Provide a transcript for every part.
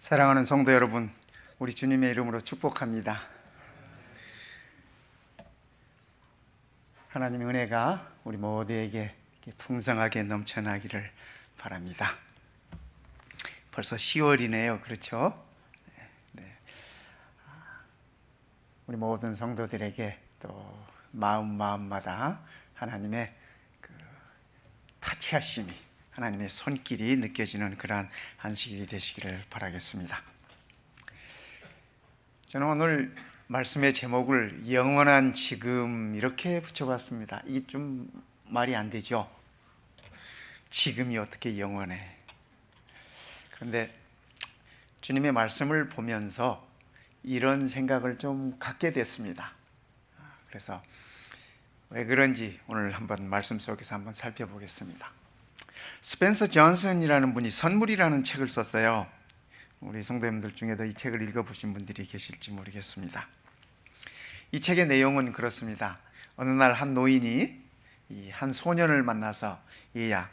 사랑하는 성도 여러분, 우리 주님의 이름으로 축복합니다. 하나님의 은혜가 우리 모두에게 풍성하게 넘쳐나기를 바랍니다. 벌써 10월이네요. 그렇죠? 네. 우리 모든 성도들에게 또 마음마다 하나님의 타치하심이, 하나님의 손길이 느껴지는 그러한 안식일이 되시기를 바라겠습니다. 저는 오늘 말씀의 제목을 영원한 지금 이렇게 붙여봤습니다. 이게 좀 말이 안 되죠? 지금이 어떻게 영원해? 그런데 주님의 말씀을 보면서 이런 생각을 좀 갖게 됐습니다. 그래서 왜 그런지 오늘 한번 말씀 속에서 한번 살펴보겠습니다. 스펜서 존슨이라는 분이 선물이라는 책을 썼어요. 우리 성도님들 중에도 이 책을 읽어보신 분들이 계실지 모르겠습니다. 이 책의 내용은 그렇습니다. 어느 날 한 노인이 한 소년을 만나서, 얘야,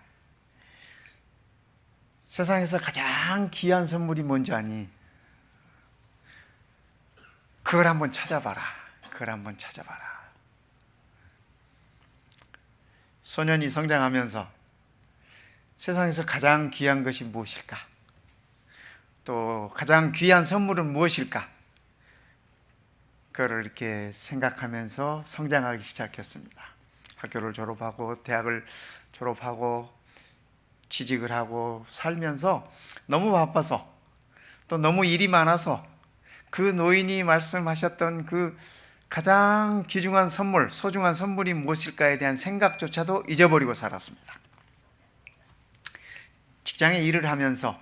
세상에서 가장 귀한 선물이 뭔지 아니? 그걸 한번 찾아봐라. 그걸 한번 찾아봐라. 소년이 성장하면서 세상에서 가장 귀한 것이 무엇일까? 또 가장 귀한 선물은 무엇일까? 그걸 이렇게 생각하면서 성장하기 시작했습니다. 학교를 졸업하고 대학을 졸업하고 취직을 하고 살면서 너무 바빠서 또 너무 일이 많아서 그 노인이 말씀하셨던 그 가장 귀중한 선물, 소중한 선물이 무엇일까에 대한 생각조차도 잊어버리고 살았습니다. 직장에 일을 하면서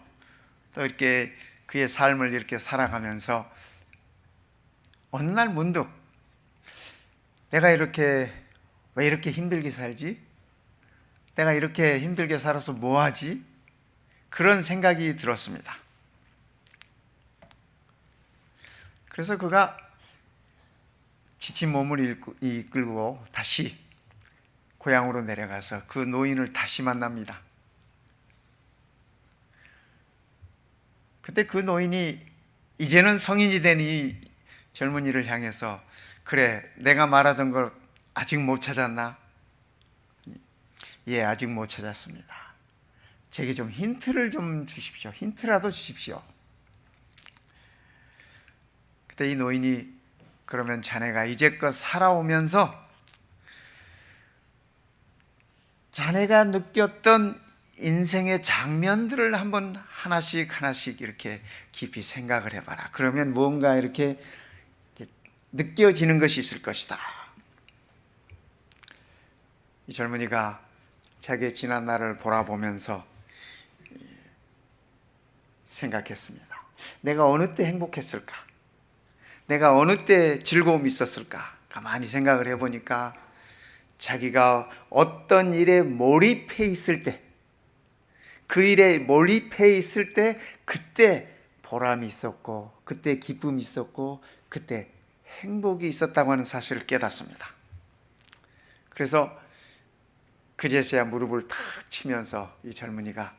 또 이렇게 그의 삶을 이렇게 살아가면서 어느 날 문득 내가 왜 이렇게 힘들게 살지? 내가 이렇게 힘들게 살아서 뭐 하지? 그런 생각이 들었습니다. 그래서 그가 지친 몸을 이끌고 다시 고향으로 내려가서 그 노인을 다시 만납니다. 그때 그 노인이 이제는 성인이 된 이 젊은이를 향해서, 그래, 내가 말하던 걸 아직 못 찾았나? 예, 아직 못 찾았습니다. 제게 좀 힌트를 좀 주십시오. 힌트라도 주십시오. 그때 이 노인이, 그러면 자네가 이제껏 살아오면서 자네가 느꼈던 인생의 장면들을 한번 하나씩 이렇게 깊이 생각을 해봐라. 그러면 뭔가 이렇게 느껴지는 것이 있을 것이다. 이 젊은이가 자기의 지난 날을 돌아보면서 생각했습니다. 내가 어느 때 행복했을까? 내가 어느 때 즐거움이 있었을까? 가만히 생각을 해보니까 자기가 어떤 일에 몰입해 있을 때, 그 일에 몰입해 있을 때 그때 보람이 있었고, 그때 기쁨이 있었고, 그때 행복이 있었다고 하는 사실을 깨닫습니다. 그래서 그제서야 무릎을 탁 치면서 이 젊은이가,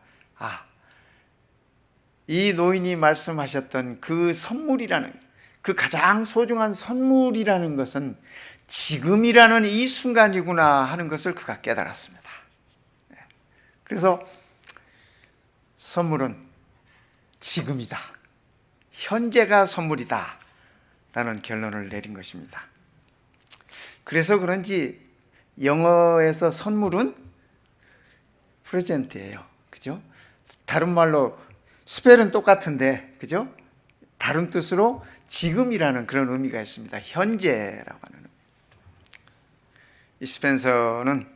이 노인이 말씀하셨던 그 선물이라는, 그 가장 소중한 선물이라는 것은 지금이라는 이 순간이구나 하는 것을 그가 깨달았습니다. 그래서 선물은 지금이다, 현재가 선물이다 라는 결론을 내린 것입니다. 그래서 그런지 영어에서 선물은 프레젠트예요. 그죠? 다른 말로 스펠은 똑같은데, 그죠? 다른 뜻으로 지금이라는 그런 의미가 있습니다. 현재라고 하는 의미. 이 스펜서는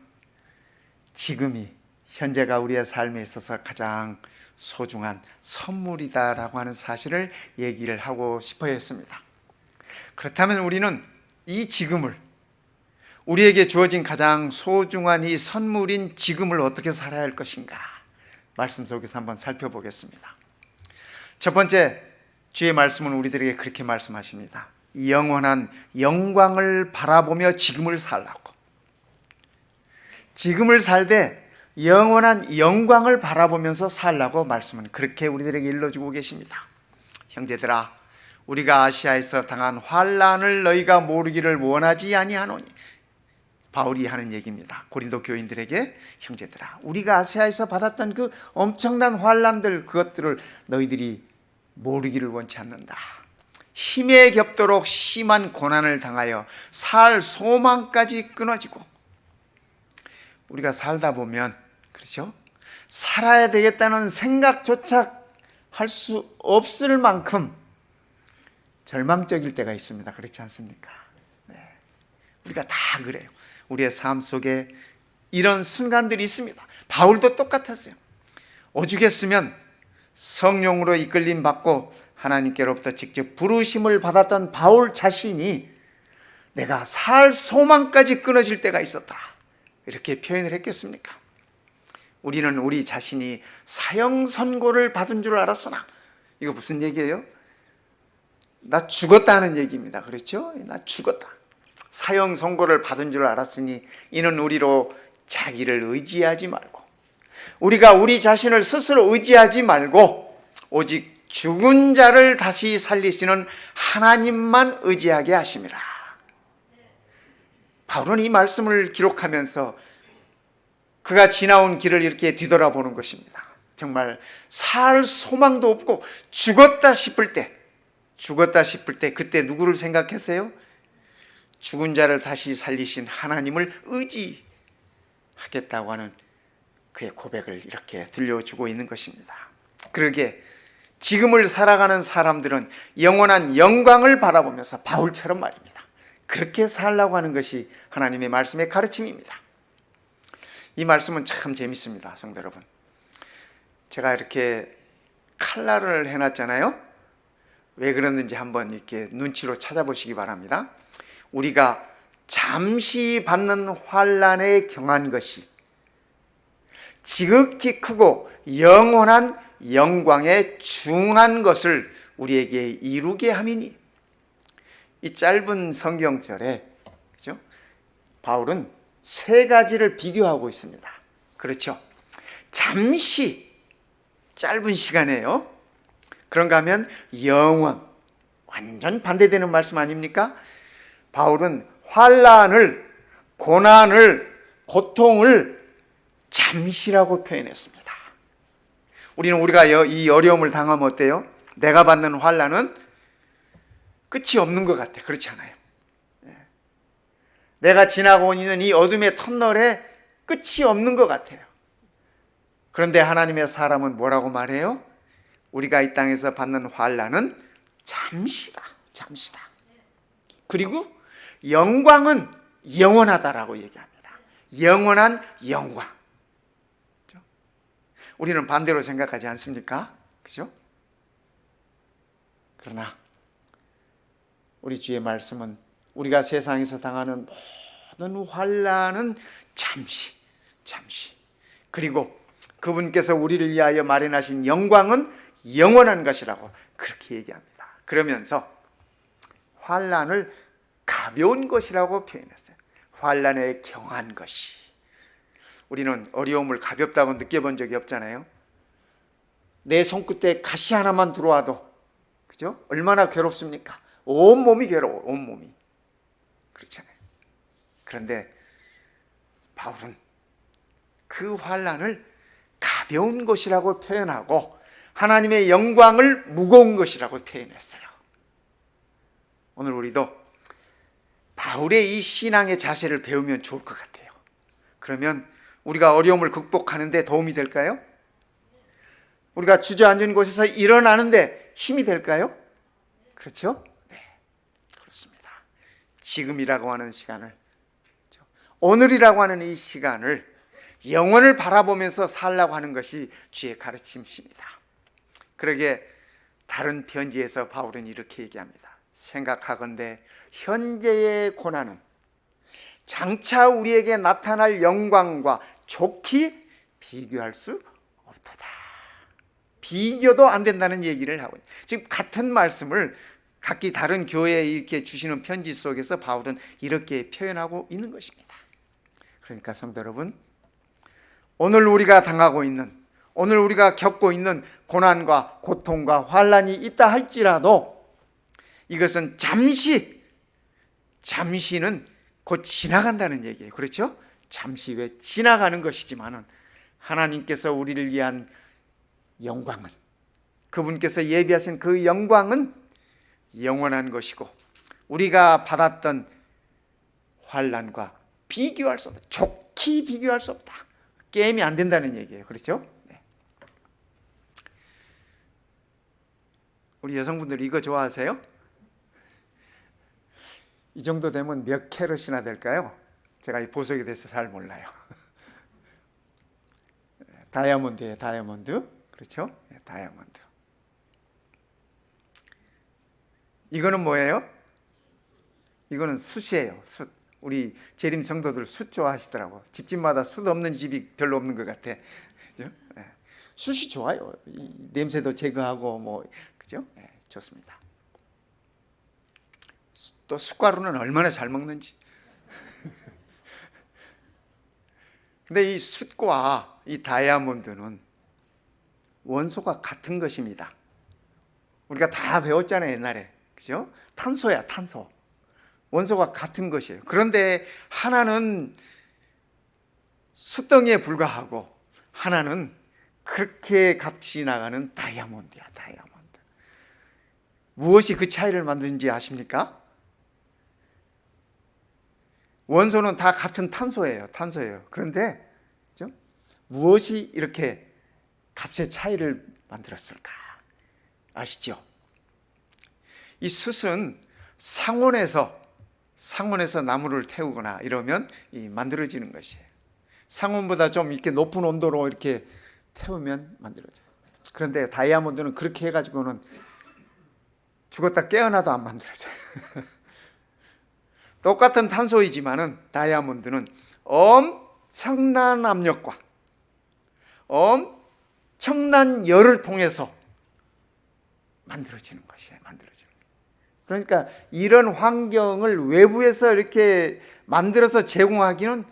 지금이, 현재가 우리의 삶에 있어서 가장 소중한 선물이다라고 하는 사실을 얘기를 하고 싶어 했습니다. 그렇다면 우리는 이 지금을, 우리에게 주어진 가장 소중한 이 선물인 지금을 어떻게 살아야 할 것인가? 말씀 속에서 한번 살펴보겠습니다. 첫 번째, 주의 말씀은 우리들에게 그렇게 말씀하십니다. 영원한 영광을 바라보며 지금을 살라고. 지금을 살되 영원한 영광을 바라보면서 살라고 말씀은 그렇게 우리들에게 일러주고 계십니다. 형제들아, 우리가 아시아에서 당한 환난을 너희가 모르기를 원하지 아니하노니. 바울이 하는 얘기입니다. 고린도 교인들에게, 형제들아, 우리가 아시아에서 받았던 그 엄청난 환난들, 그것들을 너희들이 모르기를 원치 않는다. 힘에 겹도록 심한 고난을 당하여 살 소망까지 끊어지고. 우리가 살다 보면, 그렇죠? 살아야 되겠다는 생각조차 할 수 없을 만큼 절망적일 때가 있습니다. 그렇지 않습니까? 네. 우리가 다 그래요. 우리의 삶 속에 이런 순간들이 있습니다. 바울도 똑같았어요. 오죽했으면 성령으로 이끌림 받고 하나님께로부터 직접 부르심을 받았던 바울 자신이 내가 살 소망까지 끊어질 때가 있었다, 이렇게 표현을 했겠습니까? 우리는 우리 자신이 사형 선고를 받은 줄 알았으나, 이거 무슨 얘기예요? 나 죽었다는 얘기입니다. 그렇죠? 나 죽었다. 사형 선고를 받은 줄 알았으니 이는 우리로 자기를 의지하지 말고, 우리가 우리 자신을 스스로 의지하지 말고 오직 죽은 자를 다시 살리시는 하나님만 의지하게 하심이라. 바울은 이 말씀을 기록하면서 그가 지나온 길을 이렇게 뒤돌아보는 것입니다. 정말 살 소망도 없고 죽었다 싶을 때 그때 누구를 생각했어요? 죽은 자를 다시 살리신 하나님을 의지하겠다고 하는 그의 고백을 이렇게 들려주고 있는 것입니다. 그러게 지금을 살아가는 사람들은 영원한 영광을 바라보면서 바울처럼 말입니다, 그렇게 살라고 하는 것이 하나님의 말씀의 가르침입니다. 이 말씀은 참 재밌습니다. 성도 여러분, 제가 이렇게 칼라를 해놨잖아요. 왜 그랬는지 한번 이렇게 눈치로 찾아보시기 바랍니다. 우리가 잠시 받는 환난에 경한 것이 지극히 크고 영원한 영광에 중한 것을 우리에게 이루게 함이니. 이 짧은 성경절에, 그죠? 바울은 세 가지를 비교하고 있습니다. 그렇죠? 잠시, 짧은 시간이에요. 그런가 하면 영원, 완전 반대되는 말씀 아닙니까? 바울은 환난을, 고난을, 고통을 잠시라고 표현했습니다. 우리가 이 어려움을 당하면 어때요? 내가 받는 환난은 끝이 없는 것 같아. 그렇지 않아요? 내가 지나고 있는 이 어둠의 터널에 끝이 없는 것 같아요. 그런데 하나님의 사람은 뭐라고 말해요? 우리가 이 땅에서 받는 환난은 잠시다. 잠시다. 그리고 영광은 영원하다라고 얘기합니다. 영원한 영광. 그렇죠? 우리는 반대로 생각하지 않습니까? 그죠? 그러나 우리 주의 말씀은 우리가 세상에서 당하는 모든 환난은 잠시. 그리고 그분께서 우리를 위하여 마련하신 영광은 영원한 것이라고 그렇게 얘기합니다. 그러면서 환난을 가벼운 것이라고 표현했어요. 환난에 경한 것이. 우리는 어려움을 가볍다고 느껴본 적이 없잖아요. 내 손끝에 가시 하나만 들어와도, 그죠? 얼마나 괴롭습니까? 온몸이 괴로워, 온몸이. 그렇잖아요. 그런데 바울은 그 환난을 가벼운 것이라고 표현하고 하나님의 영광을 무거운 것이라고 표현했어요. 오늘 우리도 바울의 이 신앙의 자세를 배우면 좋을 것 같아요. 그러면 우리가 어려움을 극복하는 데 도움이 될까요? 우리가 주저앉은 곳에서 일어나는데 힘이 될까요? 그렇죠? 네, 그렇습니다. 지금이라고 하는 시간을, 오늘이라고 하는 이 시간을 영원을 바라보면서 살라고 하는 것이 주의 가르침입니다. 그러게 다른 편지에서 바울은 이렇게 얘기합니다. 생각하건대 현재의 고난은 장차 우리에게 나타날 영광과 좋게 비교할 수 없도다. 비교도 안 된다는 얘기를 하고 있어요. 지금 같은 말씀을 각기 다른 교회에 이렇게 주시는 편지 속에서 바울은 이렇게 표현하고 있는 것입니다. 그러니까 성도 여러분, 오늘 우리가 당하고 있는, 오늘 우리가 겪고 있는 고난과 고통과 환난이 있다 할지라도 이것은 잠시는 곧 지나간다는 얘기예요. 그렇죠? 잠시 후에 지나가는 것이지만은 하나님께서 우리를 위한 영광은, 그분께서 예비하신 그 영광은 영원한 것이고 우리가 받았던 환난과 비교할 수 없다. 좋게 비교할 수 없다. 게임이 안 된다는 얘기예요. 그렇죠? 네. 우리 여성분들 이거 좋아하세요? 이 정도 되면 몇 캐럿이나 될까요? 제가 이 보석에 대해서 잘 몰라요. 다이아몬드예요. 다이아몬드. 그렇죠? 네, 다이아몬드. 이거는 뭐예요? 이거는 숯이에요. 숯. 우리 재림 성도들 숯 좋아하시더라고. 집집마다 숯 없는 집이 별로 없는 것 같아. 그죠? 네. 숯이 좋아요. 이 냄새도 제거하고 뭐 그죠? 네, 좋습니다. 또 숯가루는 얼마나 잘 먹는지. 근데 이 숯과 이 다이아몬드는 원소가 같은 것입니다. 우리가 다 배웠잖아요, 옛날에. 그죠? 탄소야, 탄소. 원소가 같은 것이에요. 그런데 하나는 숯덩이에 불과하고 하나는 그렇게 값이 나가는 다이아몬드야, 다이아몬드. 무엇이 그 차이를 만드는지 아십니까? 원소는 다 같은 탄소예요, 탄소예요. 그런데 그죠? 무엇이 이렇게 값의 차이를 만들었을까? 아시죠? 이 숯은 상온에서 나무를 태우거나 이러면 만들어지는 것이에요. 상온보다 좀 이렇게 높은 온도로 이렇게 태우면 만들어져요. 그런데 다이아몬드는 그렇게 해가지고는 죽었다 깨어나도 안 만들어져요. 똑같은 탄소이지만은 다이아몬드는 엄청난 압력과 엄청난 열을 통해서 만들어지는 것이에요. 그러니까 이런 환경을 외부에서 이렇게 만들어서 제공하기는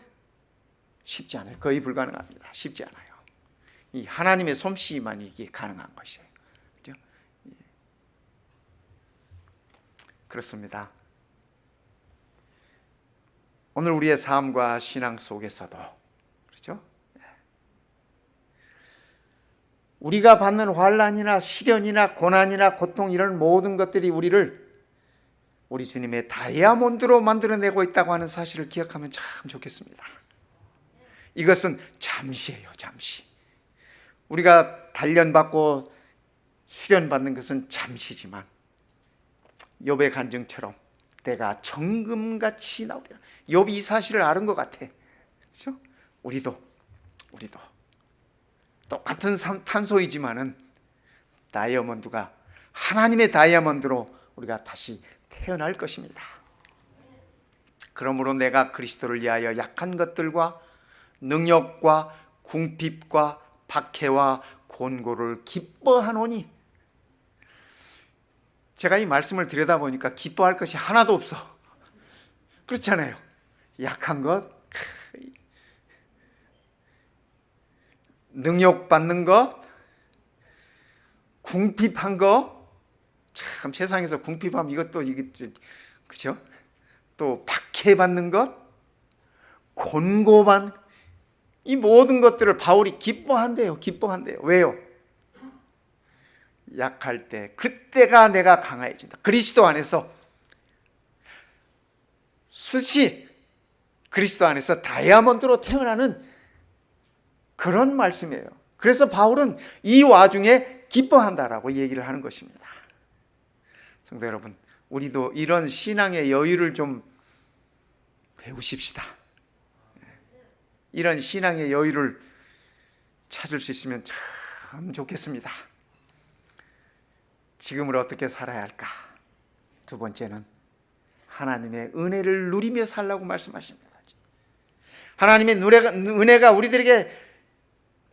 쉽지 않아요. 거의 불가능합니다. 쉽지 않아요. 이 하나님의 솜씨만 이게 가능한 것이에요. 그렇죠? 그렇습니다. 오늘 우리의 삶과 신앙 속에서도 그렇죠? 우리가 받는 환난이나 시련이나 고난이나 고통 이런 모든 것들이 우리 주님의 다이아몬드로 만들어내고 있다고 하는 사실을 기억하면 참 좋겠습니다. 이것은 잠시예요, 잠시. 우리가 단련받고 시련받는 것은 잠시지만 욥의 간증처럼 내가 정금같이 나오리라. 욥이 이 사실을 아는 것 같아. 그렇죠? 우리도 똑같은 탄소이지만은 다이아몬드가 하나님의 다이아몬드로 우리가 다시 태어날 것입니다. 그러므로 내가 그리스도를 위하여 약한 것들과 능력과 궁핍과 박해와 곤고를 기뻐하노니. 제가 이 말씀을 들여다보니까 기뻐할 것이 하나도 없어. 그렇잖아요. 약한 것, 능력 받는 것, 궁핍한 것. 참 세상에서 궁핍하면 이것도 그죠? 또 박해받는 것, 곤고한 이 모든 것들을 바울이 기뻐한대요. 왜요? 약할 때 그때가 내가 강해진다. 그리스도 안에서 숯이 그리스도 안에서 다이아몬드로 태어나는 그런 말씀이에요. 그래서 바울은 이 와중에 기뻐한다라고 얘기를 하는 것입니다. 성도 여러분, 우리도 이런 신앙의 여유를 좀 배우십시다. 이런 신앙의 여유를 찾을 수 있으면 참 좋겠습니다. 지금을 어떻게 살아야 할까? 두 번째는 하나님의 은혜를 누리며 살라고 말씀하십니다. 하나님의 은혜가 우리들에게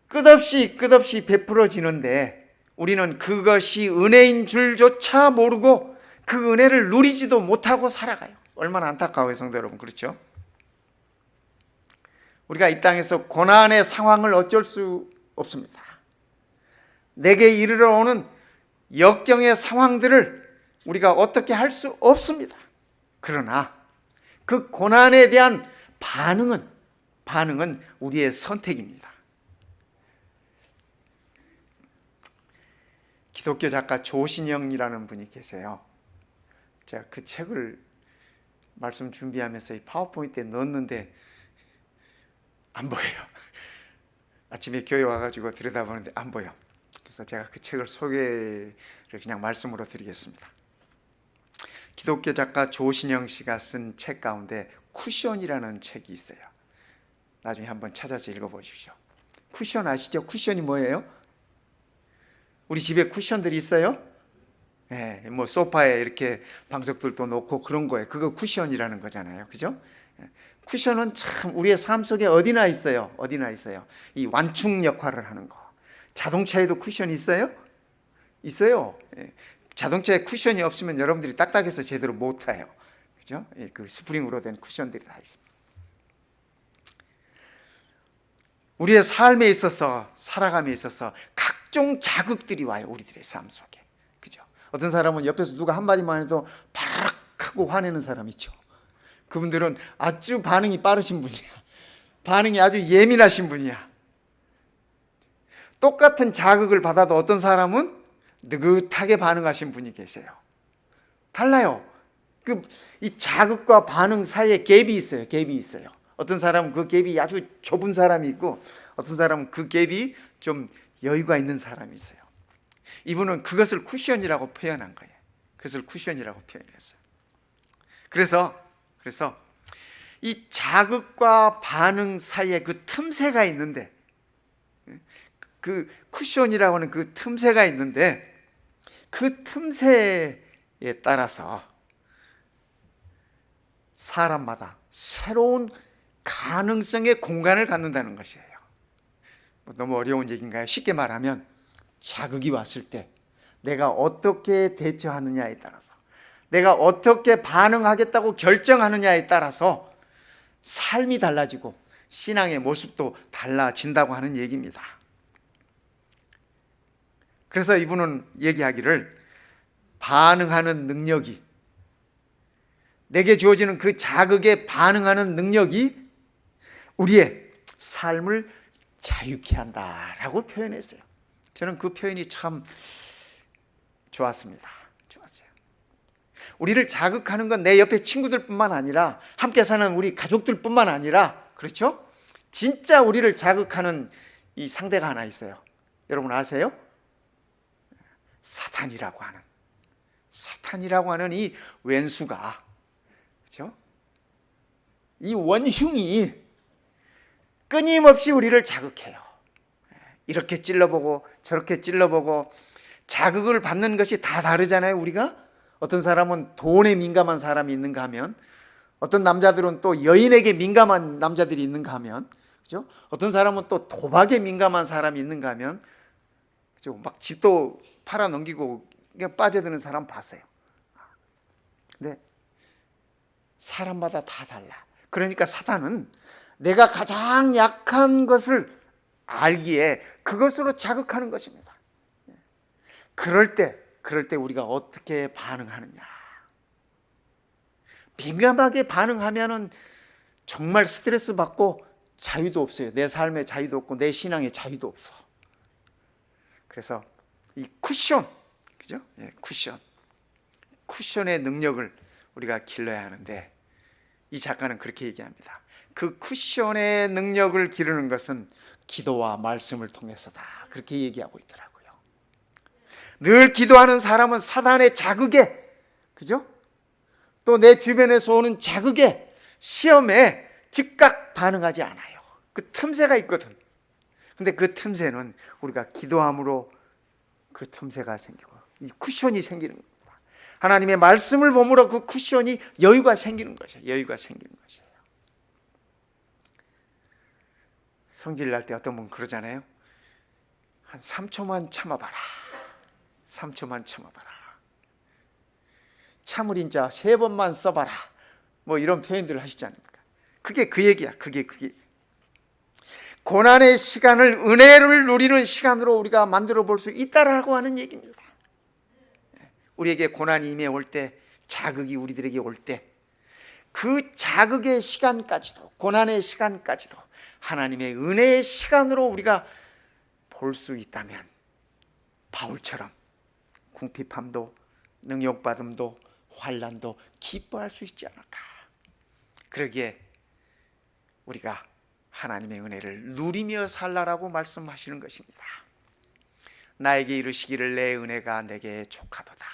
끝없이 베풀어지는데 우리는 그것이 은혜인 줄조차 모르고 그 은혜를 누리지도 못하고 살아가요. 얼마나 안타까워요, 성도 여러분. 그렇죠? 우리가 이 땅에서 고난의 상황을 어쩔 수 없습니다. 내게 이르러 오는 역경의 상황들을 우리가 어떻게 할 수 없습니다. 그러나 그 고난에 대한 반응은 우리의 선택입니다. 기독교 작가 조신영이라는 분이 계세요. 제가 그 책을 말씀 준비하면서 이 파워포인트에 넣었는데 안 보여요. 아침에 교회 와가지고 들여다보는데 안 보여. 그래서 제가 그 책을 소개를 그냥 말씀으로 드리겠습니다. 기독교 작가 조신영 씨가 쓴 책 가운데 쿠션이라는 책이 있어요. 나중에 한번 찾아서 읽어보십시오. 쿠션 아시죠? 쿠션이 뭐예요? 우리 집에 쿠션들이 있어요? 네, 뭐 소파에 이렇게 방석들도 놓고 그런 거예요. 그거 쿠션이라는 거잖아요. 그죠? 쿠션은 참 우리의 삶 속에 어디나 있어요. 어디나 있어요. 이 완충 역할을 하는 거. 자동차에도 쿠션이 있어요? 있어요. 자동차에 쿠션이 없으면 여러분들이 딱딱해서 제대로 못 타요. 그죠? 그 스프링으로 된 쿠션들이 다 있습니다. 우리의 삶에 있어서, 살아감에 있어서 각종 자극들이 와요. 우리들의 삶 속에. 그죠? 어떤 사람은 옆에서 누가 한마디만 해도 바락 하고 화내는 사람 있죠. 그분들은 아주 반응이 빠르신 분이야. 반응이 아주 예민하신 분이야. 똑같은 자극을 받아도 어떤 사람은 느긋하게 반응하신 분이 계세요. 달라요. 이 자극과 반응 사이에 갭이 있어요. 갭이 있어요. 어떤 사람은 그 갭이 아주 좁은 사람이 있고 어떤 사람은 그 갭이 좀 여유가 있는 사람이 있어요. 이분은 그것을 쿠션이라고 표현한 거예요. 그것을 쿠션이라고 표현했어요. 그래서 이 자극과 반응 사이에 그 틈새가 있는데, 그 쿠션이라고 하는 그 틈새가 있는데, 그 틈새에 따라서 사람마다 새로운 가능성의 공간을 갖는다는 것이에요. 너무 어려운 얘기인가요? 쉽게 말하면 자극이 왔을 때 내가 어떻게 대처하느냐에 따라서, 내가 어떻게 반응하겠다고 결정하느냐에 따라서 삶이 달라지고 신앙의 모습도 달라진다고 하는 얘기입니다. 그래서 이분은 얘기하기를 반응하는 능력이, 내게 주어지는 그 자극에 반응하는 능력이 우리의 삶을 자유케 한다라고 표현했어요. 저는 그 표현이 참 좋았습니다. 좋았어요. 우리를 자극하는 건 내 옆에 친구들뿐만 아니라 함께 사는 우리 가족들뿐만 아니라, 그렇죠? 진짜 우리를 자극하는 이 상대가 하나 있어요. 여러분 아세요? 사탄이라고 하는 이 왼수가, 그렇죠? 이 원흉이 끊임없이 우리를 자극해요. 이렇게 찔러보고 저렇게 찔러보고, 자극을 받는 것이 다 다르잖아요. 우리가 어떤 사람은 돈에 민감한 사람이 있는가 하면, 어떤 남자들은 또 여인에게 민감한 남자들이 있는가 하면, 그죠? 어떤 사람은 또 도박에 민감한 사람이 있는가 하면, 그죠? 막 집도 팔아 넘기고 그냥 빠져드는 사람 봤어요. 근데 사람마다 다 달라. 그러니까 사탄은 내가 가장 약한 것을 알기에 그것으로 자극하는 것입니다. 그럴 때 우리가 어떻게 반응하느냐. 민감하게 반응하면은 정말 스트레스 받고 자유도 없어요. 내 삶의 자유도 없고 내 신앙의 자유도 없어. 그래서 이 쿠션, 그죠? 쿠션의 능력을 우리가 길러야 하는데, 이 작가는 그렇게 얘기합니다. 그 쿠션의 능력을 기르는 것은 기도와 말씀을 통해서다. 그렇게 얘기하고 있더라고요. 늘 기도하는 사람은 사단의 자극에, 그죠? 또 내 주변에서 오는 자극에, 시험에 즉각 반응하지 않아요. 그 틈새가 있거든. 근데 그 틈새는 우리가 기도함으로 그 틈새가 생기고 이 쿠션이 생기는 겁니다. 하나님의 말씀을 보므로 그 쿠션이 여유가 생기는 것이에요. 여유가 생기는 것이에요. 성질 날 때 어떤 분 그러잖아요. 한 3초만 참아봐라. 3초만 참아봐라. 참을 인자 3번만 써봐라. 뭐 이런 표현들을 하시지 않습니까? 그게 그 얘기야. 그게. 고난의 시간을 은혜를 누리는 시간으로 우리가 만들어 볼 수 있다라고 하는 얘기입니다. 우리에게 고난이 임해올 때, 자극이 우리들에게 올 때, 그 자극의 시간까지도, 고난의 시간까지도 하나님의 은혜의 시간으로 우리가 볼 수 있다면 바울처럼 궁핍함도 능욕받음도 환난도 기뻐할 수 있지 않을까. 그러기에 우리가 하나님의 은혜를 누리며 살라라고 말씀하시는 것입니다. 나에게 이르시기를 내 은혜가 내게 족하도다.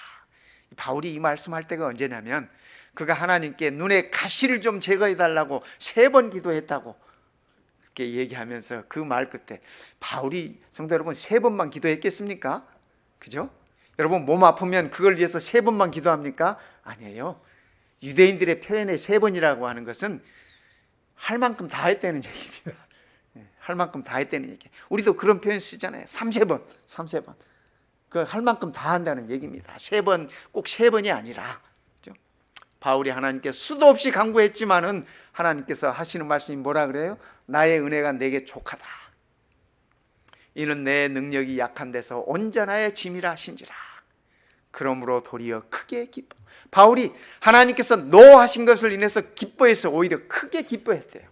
바울이 이 말씀할 때가 언제냐면 그가 하나님께 눈에 가시를 좀 제거해 달라고 3번 기도했다고 그렇게 얘기하면서 그 말 끝에 바울이 성도 여러분 3번만 기도했겠습니까? 그죠? 여러분 몸 아프면 그걸 위해서 3번만 기도합니까? 아니에요. 유대인들의 표현의 3번이라고 하는 것은 할 만큼 다 했다는 얘기입니다. 할 만큼 다 했다는 얘기. 우리도 그런 표현 쓰잖아요. 3번. 그 할 만큼 다 한다는 얘기입니다. 3번, 꼭 3번이 아니라. 그렇죠? 바울이 하나님께 수도 없이 간구했지만은 하나님께서 하시는 말씀이 뭐라 그래요? 나의 은혜가 내게 족하다. 이는 내 능력이 약한 데서 온전하여 짐이라 하신지라. 그러므로 도리어 크게 기뻐. 바울이 하나님께서 노하신 것을 인해서 기뻐해서 오히려 크게 기뻐했대요.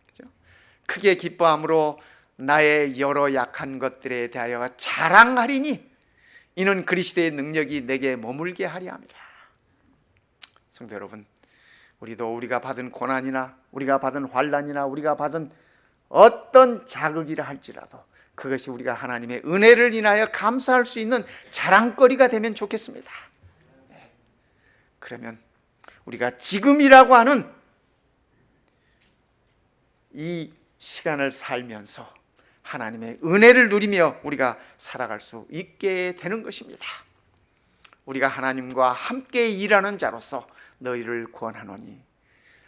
그렇죠? 크게 기뻐함으로 나의 여러 약한 것들에 대하여 자랑하리니 이는 그리스도의 능력이 내게 머물게 하리 함이라. 성도 여러분, 우리도 우리가 받은 고난이나 우리가 받은 환난이나 우리가 받은 어떤 자극이라 할지라도 그것이 우리가 하나님의 은혜를 인하여 감사할 수 있는 자랑거리가 되면 좋겠습니다. 그러면 우리가 지금이라고 하는 이 시간을 살면서 하나님의 은혜를 누리며 우리가 살아갈 수 있게 되는 것입니다. 우리가 하나님과 함께 일하는 자로서 너희를 구원하노니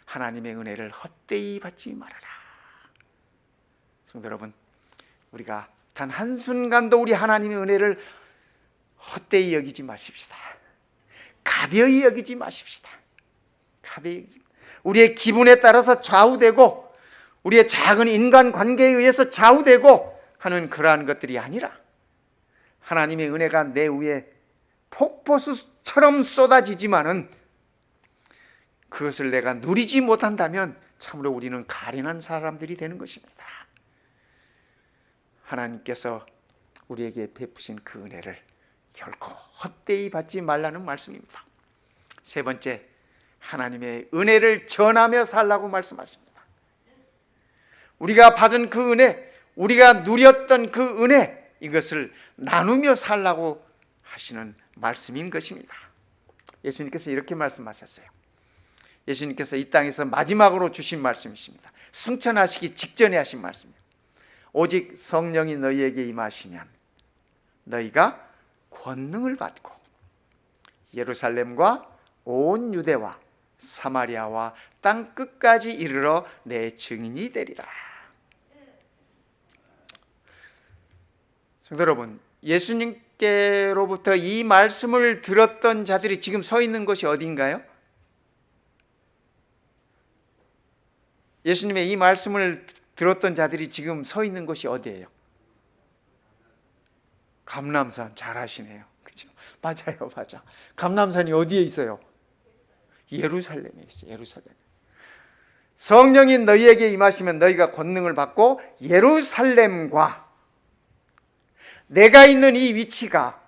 하나님의 은혜를 헛되이 받지 말아라. 성도 여러분, 우리가 단 한순간도 우리 하나님의 은혜를 헛되이 여기지 마십시다. 가벼이 여기지 마십시다. 가벼이. 우리의 기분에 따라서 좌우되고 우리의 작은 인간관계에 의해서 좌우되고 하는 그러한 것들이 아니라 하나님의 은혜가 내 위에 폭포수처럼 쏟아지지만은 그것을 내가 누리지 못한다면 참으로 우리는 가련한 사람들이 되는 것입니다. 하나님께서 우리에게 베푸신 그 은혜를 결코 헛되이 받지 말라는 말씀입니다. 3번째, 하나님의 은혜를 전하며 살라고 말씀하십니다. 우리가 받은 그 은혜, 우리가 누렸던 그 은혜, 이것을 나누며 살라고 하시는 말씀인 것입니다. 예수님께서 이렇게 말씀하셨어요. 예수님께서 이 땅에서 마지막으로 주신 말씀이십니다. 승천하시기 직전에 하신 말씀입니다. 오직 성령이 너희에게 임하시면 너희가 권능을 받고 예루살렘과 온 유대와 사마리아와 땅 끝까지 이르러 내 증인이 되리라. 성도 여러분, 예수님께로부터 이 말씀을 들었던 자들이 지금 서 있는 곳이 어디인가요? 예수님의 이 말씀을 들었던 자들이 지금 서 있는 곳이 어디예요? 감람산. 잘 아시네요. 그죠? 맞아요. 감람산이 어디에 있어요? 예루살렘에 있어요. 예루살렘. 성령이 너희에게 임하시면 너희가 권능을 받고 예루살렘과 내가 있는 이 위치가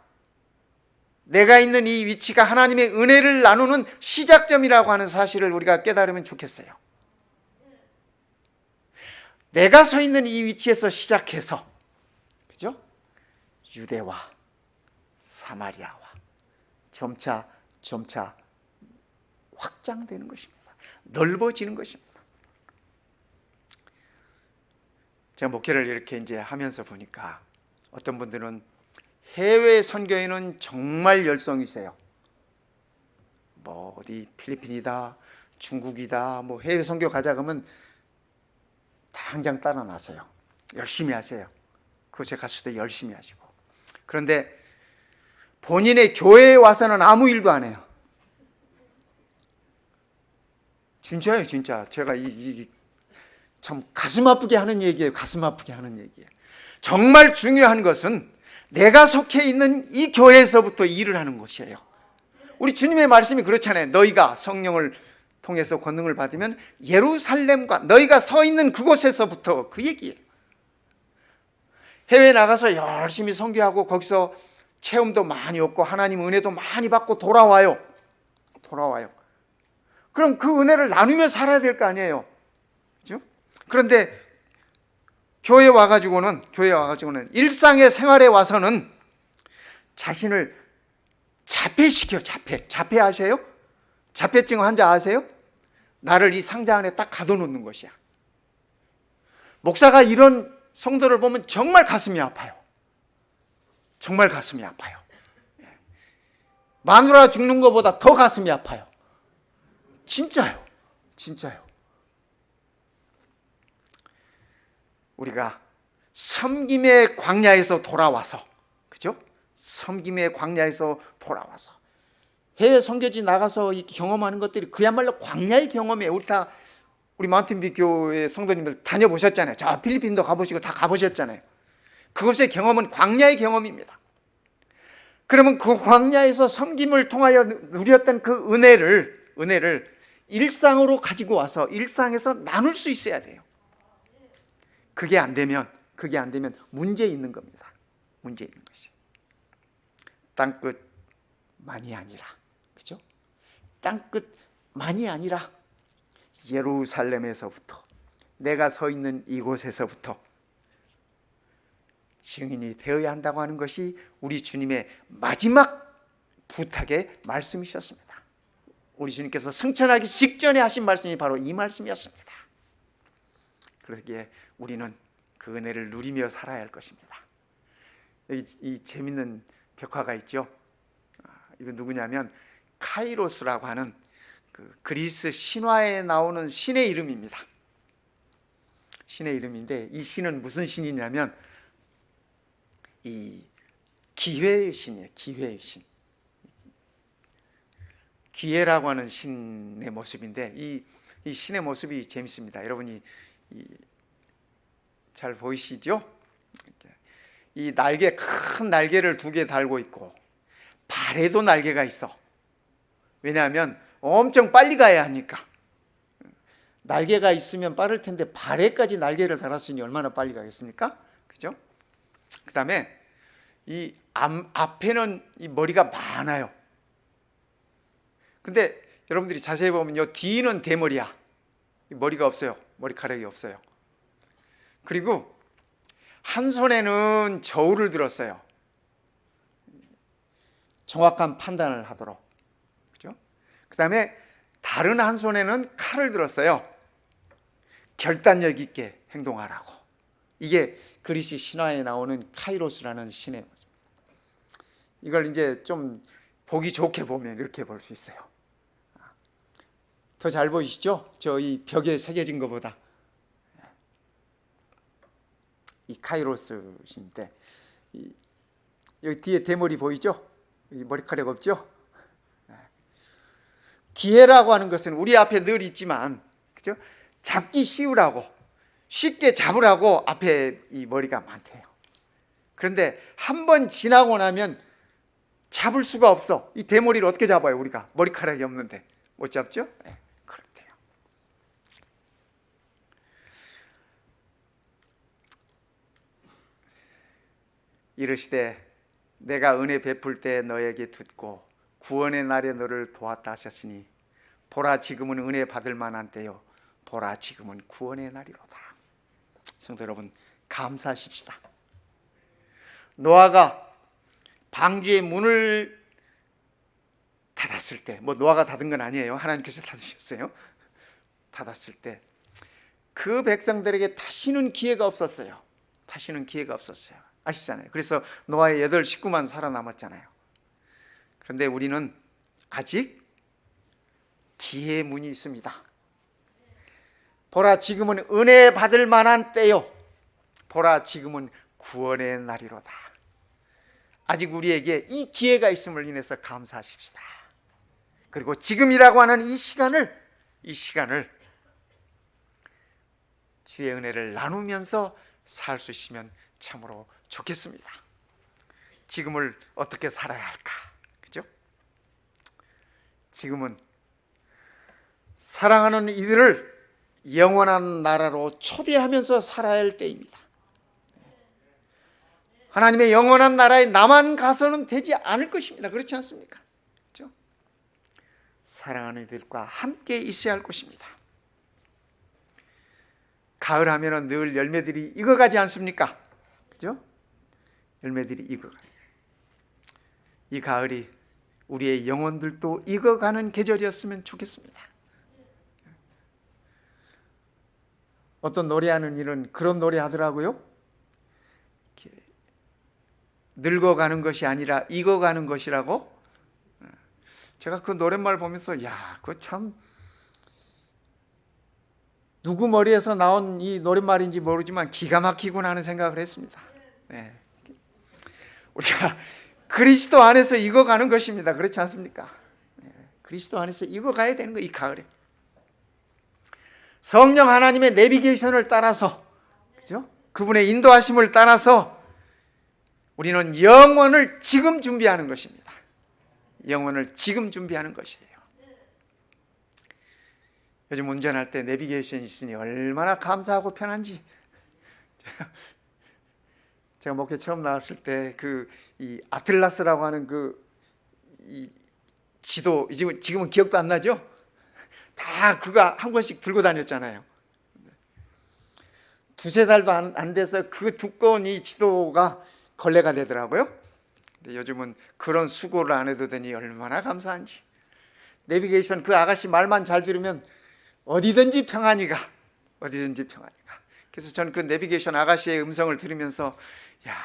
하나님의 은혜를 나누는 시작점이라고 하는 사실을 우리가 깨달으면 좋겠어요. 내가 서 있는 이 위치에서 시작해서, 그죠? 유대와 사마리아와 점차 확장되는 것입니다. 넓어지는 것입니다. 제가 목회를 이렇게 이제 하면서 보니까 어떤 분들은 해외 선교에는 정말 열성이세요. 뭐 어디 필리핀이다, 중국이다, 뭐 해외 선교 가자 그러면 당장 따라 나서요. 열심히 하세요. 그곳에 갔을 때 열심히 하시고. 그런데 본인의 교회에 와서는 아무 일도 안 해요. 진짜예요, 진짜. 제가 참 가슴 아프게 하는 얘기예요. 가슴 아프게 하는 얘기예요. 정말 중요한 것은 내가 속해 있는 이 교회에서부터 일을 하는 것이에요. 우리 주님의 말씀이 그렇잖아요. 너희가 성령을 통해서 권능을 받으면 예루살렘과 너희가 서 있는 그곳에서부터, 그 얘기예요. 해외에 나가서 열심히 선교하고 거기서 체험도 많이 얻고 하나님 은혜도 많이 받고 돌아와요. 그럼 그 은혜를 나누며 살아야 될 거 아니에요. 그렇죠? 그런데 교회에 와가지고는 일상의 생활에 와서는 자신을 자폐시켜. 자폐 아세요? 자폐증 환자 아세요? 나를 이 상자 안에 딱 가둬놓는 것이야. 목사가 이런 성도를 보면 정말 가슴이 아파요. 정말 가슴이 아파요. 마누라 죽는 것보다 더 가슴이 아파요. 진짜요. 우리가 섬김의 광야에서 돌아와서, 그죠? 섬김의 광야에서 돌아와서 해외 선교지 나가서 경험하는 것들이 그야말로 광야의 경험이에요. 우리 마운틴뷰 교회 성도님들 다녀보셨잖아요. 저 필리핀도 가보시고 다 가보셨잖아요. 그것의 경험은 광야의 경험입니다. 그러면 그 광야에서 섬김을 통하여 누렸던 그 은혜를 일상으로 가지고 와서 일상에서 나눌 수 있어야 돼요. 그게 안 되면 문제 있는 겁니다. 문제 있는 것이. 땅끝만이 아니라, 그죠? 땅끝만이 아니라 예루살렘에서부터, 내가 서 있는 이곳에서부터 증인이 되어야 한다고 하는 것이 우리 주님의 마지막 부탁의 말씀이셨습니다. 우리 주님께서 승천하기 직전에 하신 말씀이 바로 이 말씀이었습니다. 그러기에 우리는 그 은혜를 누리며 살아야 할 것입니다. 여기 이 재밌는 벽화가 있죠. 이거 누구냐면 카이로스라고 하는 그 그리스 신화에 나오는 신의 이름입니다. 신의 이름인데 이 신은 무슨 신이냐면 이 기회의 신이에요. 기회의 신. 기회라고 하는 신의 모습인데 이 신의 모습이 재밌습니다. 여러분이 잘 보이시죠? 이 큰 날개를 2개 달고 있고 발에도 날개가 있어. 왜냐하면 엄청 빨리 가야 하니까. 날개가 있으면 빠를 텐데 발에까지 날개를 달았으니 얼마나 빨리 가겠습니까? 그죠? 그 다음에 이 앞에는 이 머리가 많아요. 근데 여러분들이 자세히 보면 요 뒤는 대머리야. 머리가 없어요. 머리카락이 없어요. 그리고 한 손에는 저울을 들었어요. 정확한 판단을 하도록. 그죠? 그 다음에 다른 한 손에는 칼을 들었어요. 결단력 있게 행동하라고. 이게 그리스 신화에 나오는 카이로스라는 신의 모습입니다. 이걸 이제 좀 보기 좋게 보면 이렇게 볼 수 있어요. 더 잘 보이시죠? 저 이 벽에 새겨진 것보다. 이 카이로스 신인데 여기 뒤에 대머리 보이죠? 이 머리카락 없죠? 기회라고 하는 것은 우리 앞에 늘 있지만, 그죠? 잡기 쉬우라고, 쉽게 잡으라고 앞에 이 머리가 많대요. 그런데 한 번 지나고 나면 잡을 수가 없어. 이 대머리를 어떻게 잡아요? 우리가 머리카락이 없는데 못 잡죠? 네, 그렇대요. 이르시되 내가 은혜 베풀 때 너에게 듣고 구원의 날에 너를 도왔다 하셨으니 보라 지금은 은혜 받을 만한 때요 보라 지금은 구원의 날이로다. 성도 여러분, 감사하십시다. 노아가 방주의 문을 닫았을 때, 노아가 닫은 건 아니에요. 하나님께서 닫으셨어요. 닫았을 때 그 백성들에게 다시는 기회가 없었어요. 아시잖아요. 그래서 노아의 8 식구만 살아남았잖아요. 그런데 우리는 아직 기회의 문이 있습니다. 보라 지금은 은혜 받을 만한 때요 보라 지금은 구원의 날이로다. 아직 우리에게 이 기회가 있음을 인해서 감사하십시다. 그리고 지금이라고 하는 이 시간을 주의 은혜를 나누면서 살 수 있으면 참으로 좋겠습니다. 지금을 어떻게 살아야 할까? 그죠? 지금은 사랑하는 이들을 영원한 나라로 초대하면서 살아야 할 때입니다. 하나님의 영원한 나라에 나만 가서는 되지 않을 것입니다. 그렇지 않습니까? 그렇죠? 사랑하는 이들과 함께 있어야 할 것입니다. 가을 하면은 늘 열매들이 익어가지 않습니까? 그죠? 열매들이 익어가요. 이 가을이 우리의 영혼들도 익어가는 계절이었으면 좋겠습니다. 어떤 노래하는 일은 그런 노래 하더라고요. 늙어가는 것이 아니라 익어가는 것이라고. 제가 그 노랫말 보면서 야, 그거 참 누구 머리에서 나온 이 노랫말인지 모르지만 기가 막히구나 하는 생각을 했습니다. 네. 우리가 그리스도 안에서 익어가는 것입니다. 그렇지 않습니까? 네. 그리스도 안에서 익어가야 되는 거예요. 이 가을에 성령 하나님의 내비게이션을 따라서, 그죠? 그분의 인도하심을 따라서 우리는 영원을 지금 준비하는 것입니다. 영원을 지금 준비하는 것이에요. 요즘 운전할 때 내비게이션이 있으니 얼마나 감사하고 편한지. 제가 목회 처음 나왔을 때 이 아틀라스라고 하는 이 지도, 지금은 기억도 안 나죠? 다 그거 한 권씩 들고 다녔잖아요. 두세 달도 안 돼서 그 두꺼운 이 지도가 걸레가 되더라고요. 근데 요즘은 그런 수고를 안 해도 되니 얼마나 감사한지. 내비게이션 그 아가씨 말만 잘 들으면 어디든지 평안히 가. 어디든지 평안히 가. 그래서 저는 그 내비게이션 아가씨의 음성을 들으면서 야,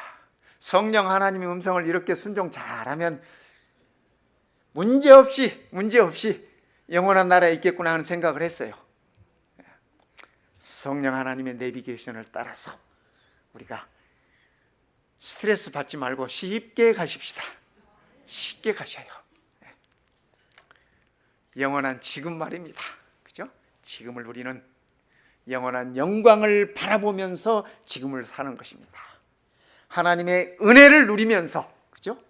성령 하나님의 음성을 이렇게 순종 잘하면 문제없이 영원한 나라에 있겠구나 하는 생각을 했어요. 성령 하나님의 내비게이션을 따라서 우리가 스트레스 받지 말고 쉽게 가십시다. 쉽게 가셔요. 영원한 지금 말입니다. 그죠? 지금을 우리는 영원한 영광을 바라보면서 지금을 사는 것입니다. 하나님의 은혜를 누리면서, 그죠?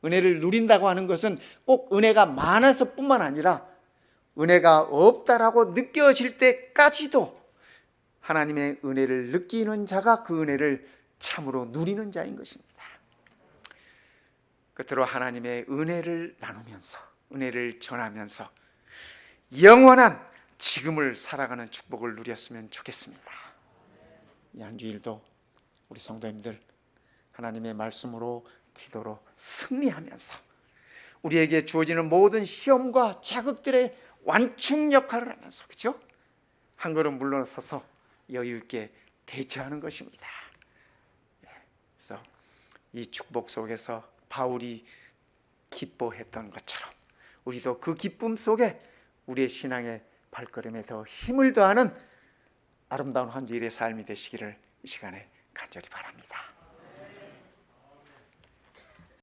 은혜를 누린다고 하는 것은 꼭 은혜가 많아서 뿐만 아니라 은혜가 없다라고 느껴질 때까지도 하나님의 은혜를 느끼는 자가 그 은혜를 참으로 누리는 자인 것입니다. 끝으로 하나님의 은혜를 나누면서, 은혜를 전하면서 영원한 지금을 살아가는 축복을 누렸으면 좋겠습니다. 이 한 주일도 우리 성도님들 하나님의 말씀으로, 기도로 승리하면서 우리에게 주어지는 모든 시험과 자극들의 완충 역할을 하면서, 그렇죠? 한 걸음 물러서서 여유 있게 대처하는 것입니다. 그래서 이 축복 속에서 바울이 기뻐했던 것처럼 우리도 그 기쁨 속에 우리의 신앙의 발걸음에 더 힘을 더하는 아름다운 한 주일의 삶이 되시기를 이 시간에 간절히 바랍니다.